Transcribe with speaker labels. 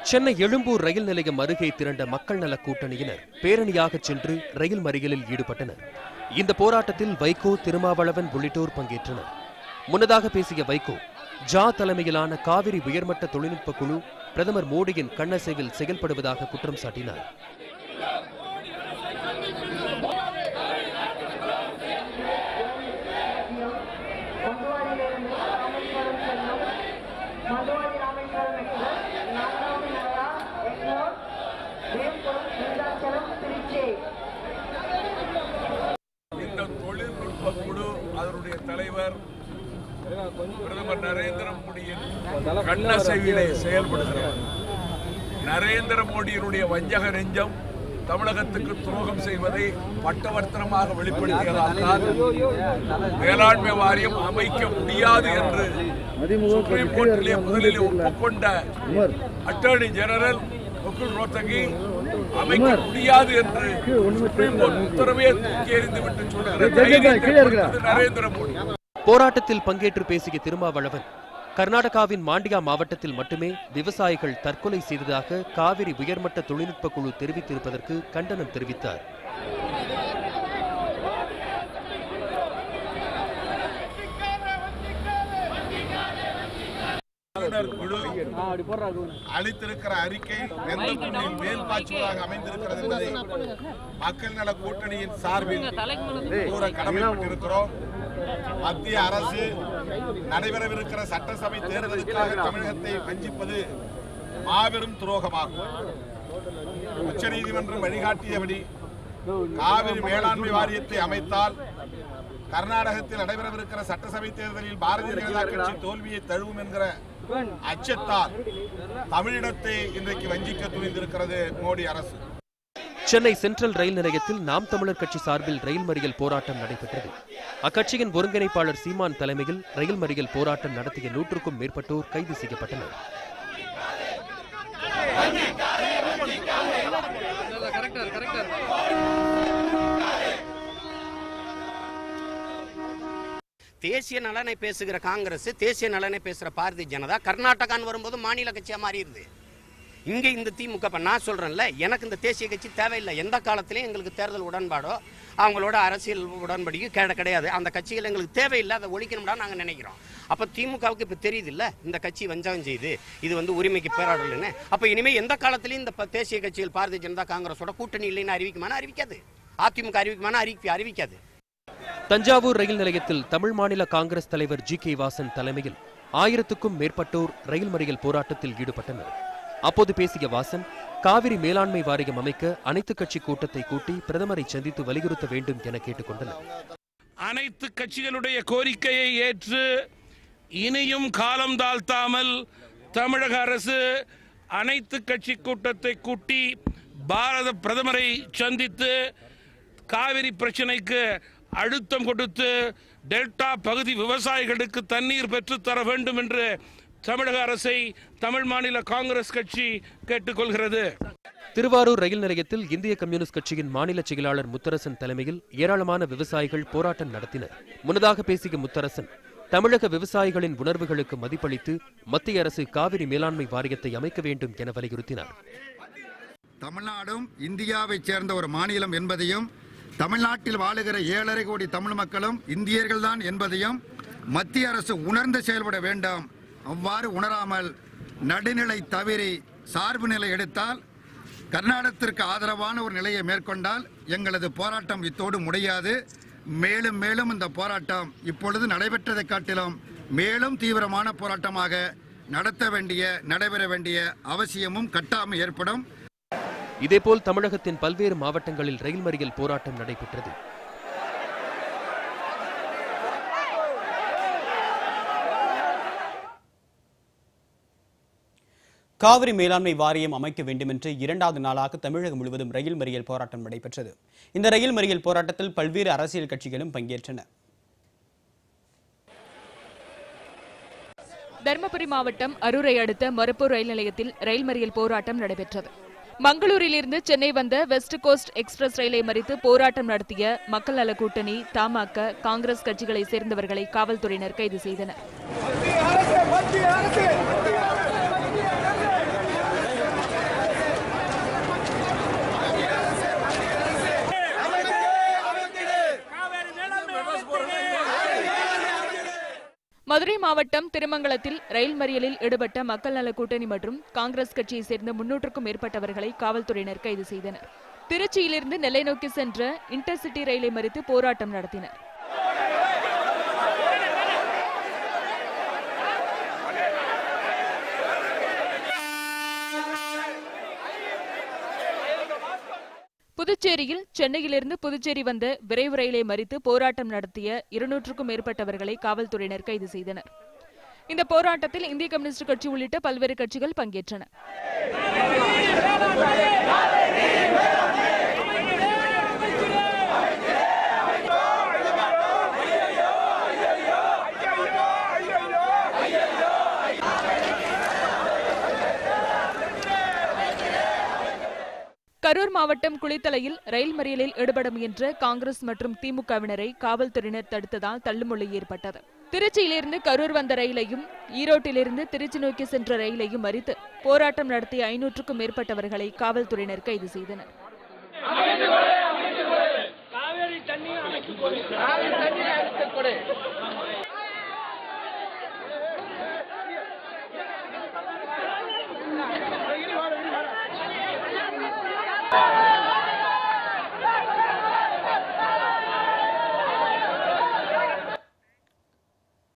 Speaker 1: சென்னை எழும்பூர் ரயில் நிலையம் அருகே திரண்ட மக்கள் நல கூட்டணியினர் பேரணியாக சென்று ரயில் மறியலில் ஈடுபட்டனர். இந்த போராட்டத்தில் வைகோ, திருமாவளவன் உள்ளிட்டோர் பங்கேற்றனர். முன்னதாக பேசிய வைகோ, ஜா தலைமையிலான காவிரி உயர்மட்ட தொழில்நுட்ப குழு பிரதமர் மோடியின் கண்ணசைவில் செயல்படுவதாக குற்றம் சாட்டினார்.
Speaker 2: இந்த தொழில்நுட்ப குழு அதனுடைய தலைவர் பிரதமர் நரேந்திர மோடியின் கண்ணசைவிலே செயல்படுகிறார். நரேந்திர மோடியினுடைய வஞ்சக நெஞ்சம் தமிழகத்துக்கு துரோகம் செய்வதை பட்டவர்த்தனமாக வெளிப்படுத்தியதால் வேளாண்மை வாரியம் அமைக்க முடியாது என்று சுப்ரீம் கோர்ட்டிலே முதலில் ஒப்புக்கொண்ட அட்டர்னி ஜெனரல் முகுல் ரோத்தகி அமைக்க முடியாது என்று சுப்ரீம் கோர்ட் உத்தரவை தூக்கி எறிந்துவிட்டு சொல்கிறார் நரேந்திர மோடி.
Speaker 1: போராட்டத்தில் பங்கேற்று பேசிய திருமாவளவன், கர்நாடகாவின் மாண்டியா மாவட்டத்தில் மட்டுமே விவசாயிகள் தற்கொலை செய்ததாக காவிரி உயர்மட்ட தொழில்நுட்ப குழு தெரிவித்திருப்பதற்கு கண்டனம் தெரிவித்தார்.
Speaker 2: அளித்திருக்கிற அறிக்கை எந்த புள்ளியில் மேல் பாய்ச்சுவதாக அமைந்திருக்கிறது என்பதை மக்கள் நல கூட்டணியின் சார்பில் கூற கடமைப்பட்டிருக்கிறோம். மத்திய அரசு நடைபெறவிருக்கிற சட்டசபை தேர்தலுக்காக தமிழகத்தை வஞ்சிப்பது மாபெரும் துரோகமாகும். உச்சநீதிமன்றம் வழிகாட்டியபடி காவிரி மேலாண்மை வாரியத்தை அமைத்தால் கர்நாடகத்தில் நடைபெறவிருக்கிற சட்டசபை தேர்தலில் பாரதிய ஜனதா கட்சி தோல்வியை தழுவும் என்கிற அச்சத்தால் தமிழினத்தை இன்றைக்கு வஞ்சிக்க துணிந்திருக்கிறது மோடி அரசு.
Speaker 1: சென்னை சென்ட்ரல் ரயில் நிலையத்தில் நாம் தமிழர் கட்சி சார்பில் ரயில் மறியல் போராட்டம் நடைபெற்றது. அக்கட்சியின் ஒருங்கிணைப்பாளர் சீமான் தலைமையில் ரயில் மறியல் போராட்டம் நடத்திய 100க்கும் மேற்பட்டோர் கைது செய்யப்பட்டனர்.
Speaker 3: தேசிய நலனை பேசுகிற காங்கிரஸ், தேசிய நலனை பேசுகிற பாரதிய ஜனதா கர்நாடகான்னு வரும்போது மாநில கட்சியாக மாறிடுது. இங்கே இந்த திமுக நான் சொல்கிறேன்ல, எனக்கு இந்த தேசிய கட்சி தேவையில்லை. எந்த காலத்திலையும் எங்களுக்கு தேர்தல் உடன்பாடோ அவங்களோட அரசியல் உடன்படிக்கை கிடையாது. அந்த கட்சிகள் எங்களுக்கு தேவையில்லை, அதை ஒழிக்கணும்டா நாங்கள் நினைக்கிறோம். அப்போ திமுகவுக்கு இப்போ தெரியுது இல்லை, இந்த கட்சி வஞ்சகம் செய்யுது, இது உரிமைக்கு போராடலன்னு. அப்போ இனிமேல் எந்த காலத்திலையும் இந்த தேசிய கட்சிகள் பாரதிய ஜனதா காங்கிரஸோட கூட்டணி இல்லைன்னு அறிவிக்குமானா அறிவிக்காது. அதிமுக அறிவிக்குமானா அறிவிக்காது.
Speaker 1: தஞ்சாவூர் ரயில் நிலையத்தில் தமிழ் மாநில காங்கிரஸ் தலைவர் ஜி.கே. வாசன் தலைமையில் 1000க்கும் மேற்பட்டோர் ரயில் மறியல் போராட்டத்தில் ஈடுபட்டனர். அப்போது பேசிய வாசன், காவிரி மேலாண்மை வாரியம் அமைக்க அனைத்து கட்சி கூட்டத்தை கூட்டி பிரதமரை சந்தித்து வலியுறுத்த வேண்டும் என கேட்டுக்கொண்டனர்.
Speaker 4: அனைத்து கட்சிகளுடைய கோரிக்கையை ஏற்று இனியும் காலம் தாழ்த்தாமல் தமிழக அரசு அனைத்து கட்சி கூட்டத்தை கூட்டி பாரத பிரதமரை சந்தித்து காவிரி பிரச்சனைக்கு அழுத்தம் கொடுத்து டெல்டா பகுதி விவசாயிகளுக்கு தண்ணீர் பெற்றுத்தர வேண்டும் என்று தமிழக அரசை தமிழ் மாநில காங்கிரஸ் கட்சி கேட்டுக்கொள்கிறது.
Speaker 1: திருவாரூர் ரயில் நிலையத்தில் இந்திய கம்யூனிஸ்ட் கட்சியின் மாநில செயலாளர் முத்தரசன் தலைமையில் ஏராளமான விவசாயிகள் போராட்டம் நடத்தினர். முன்னதாக பேசிய முத்தரசன், தமிழக விவசாயிகளின் உணர்வுகளுக்கு மதிப்பளித்து மத்திய அரசு காவிரி மேலாண்மை வாரியத்தை அமைக்க வேண்டும் என வலியுறுத்தினார்.
Speaker 5: தமிழ்நாடும் இந்தியாவைச் சேர்ந்த ஒரு மாநிலம் என்பதையும், தமிழ்நாட்டில் வாழுகிற 7.5 கோடி தமிழ் மக்களும் இந்தியர்கள்தான் என்பதையும் மத்திய அரசு உணர்ந்து செயல்பட வேண்டும். அவ்வாறு உணராமல் நடுநிலை தவறி சார்பு நிலை எடுத்தால், கர்நாடகத்திற்கு ஆதரவான ஒரு நிலையை மேற்கொண்டால் எங்களது போராட்டம் இத்தோடு முடியாது. மேலும் மேலும் இந்த போராட்டம் இப்பொழுது நடைபெற்றதை காட்டிலும் மேலும் தீவிரமான போராட்டமாக நடைபெற வேண்டிய அவசியமும் கட்டாயம் ஏற்படும்.
Speaker 1: இதேபோல் தமிழகத்தின் பல்வேறு மாவட்டங்களில் ரயில் மறியல் போராட்டம் நடைபெற்றது.
Speaker 6: காவிரி மேலாண்மை வாரியம் அமைக்க வேண்டும் என்று 2வது நாளாக தமிழகம் முழுவதும் ரயில் மறியல் போராட்டம் நடைபெற்றது. இந்த ரயில் மறியல் போராட்டத்தில் பல்வேறு அரசியல் கட்சிகளும் பங்கேற்றன.
Speaker 7: தருமபுரி மாவட்டம் அரூரை அடுத்த மருப்பூர் ரயில் நிலையத்தில் ரயில் மறியல் போராட்டம் நடைபெற்றது. மங்களூரிலிருந்து சென்னை வந்த வெஸ்ட் கோஸ்ட் எக்ஸ்பிரஸ் ரயிலை மறித்து போராட்டம் நடத்திய மக்கள் நல கூட்டணி, தமாக, காங்கிரஸ் கட்சிகளை சேர்ந்தவர்களை காவல்துறையினர் கைது செய்தனர். மதுரை மாவட்டம் திருமங்கலத்தில் ரயில் மறியலில் ஈடுபட்ட மக்கள் நல கூட்டணி மற்றும் காங்கிரஸ் கட்சியைச் சேர்ந்த 300க்கும் மேற்பட்டவர்களை காவல்துறையினர் கைது செய்தனர். திருச்சியிலிருந்து நெல்லை நோக்கி சென்ற இன்டர்சிட்டி ரயிலை மறித்து போராட்டம் நடத்தினர். புதுச்சேரியில் சென்னையிலிருந்து புதுச்சேரி வந்த விரைவு ரயிலை மறித்து போராட்டம் நடத்திய 200க்கும் மேற்பட்டவர்களை காவல்துறையினர் கைது செய்தனர். இந்த போராட்டத்தில் இந்திய கம்யூனிஸ்ட் கட்சி உள்ளிட்ட பல்வேறு கட்சிகள் பங்கேற்றன. கரூர் மாவட்டம் குளித்தலையில் ரயில் மறியலில் ஈடுபட முயன்ற காங்கிரஸ் மற்றும் திமுகவினரை காவல்துறையினர் தடுத்ததால் தள்ளுமுள்ளு ஏற்பட்டது. திருச்சியிலிருந்து கரூர் வந்த ரயிலையும் ஈரோட்டிலிருந்து திருச்சி நோக்கி சென்ற ரயிலையும் மறித்து போராட்டம் நடத்திய 500க்கும் மேற்பட்டவர்களை காவல்துறையினர் கைது செய்தனர்.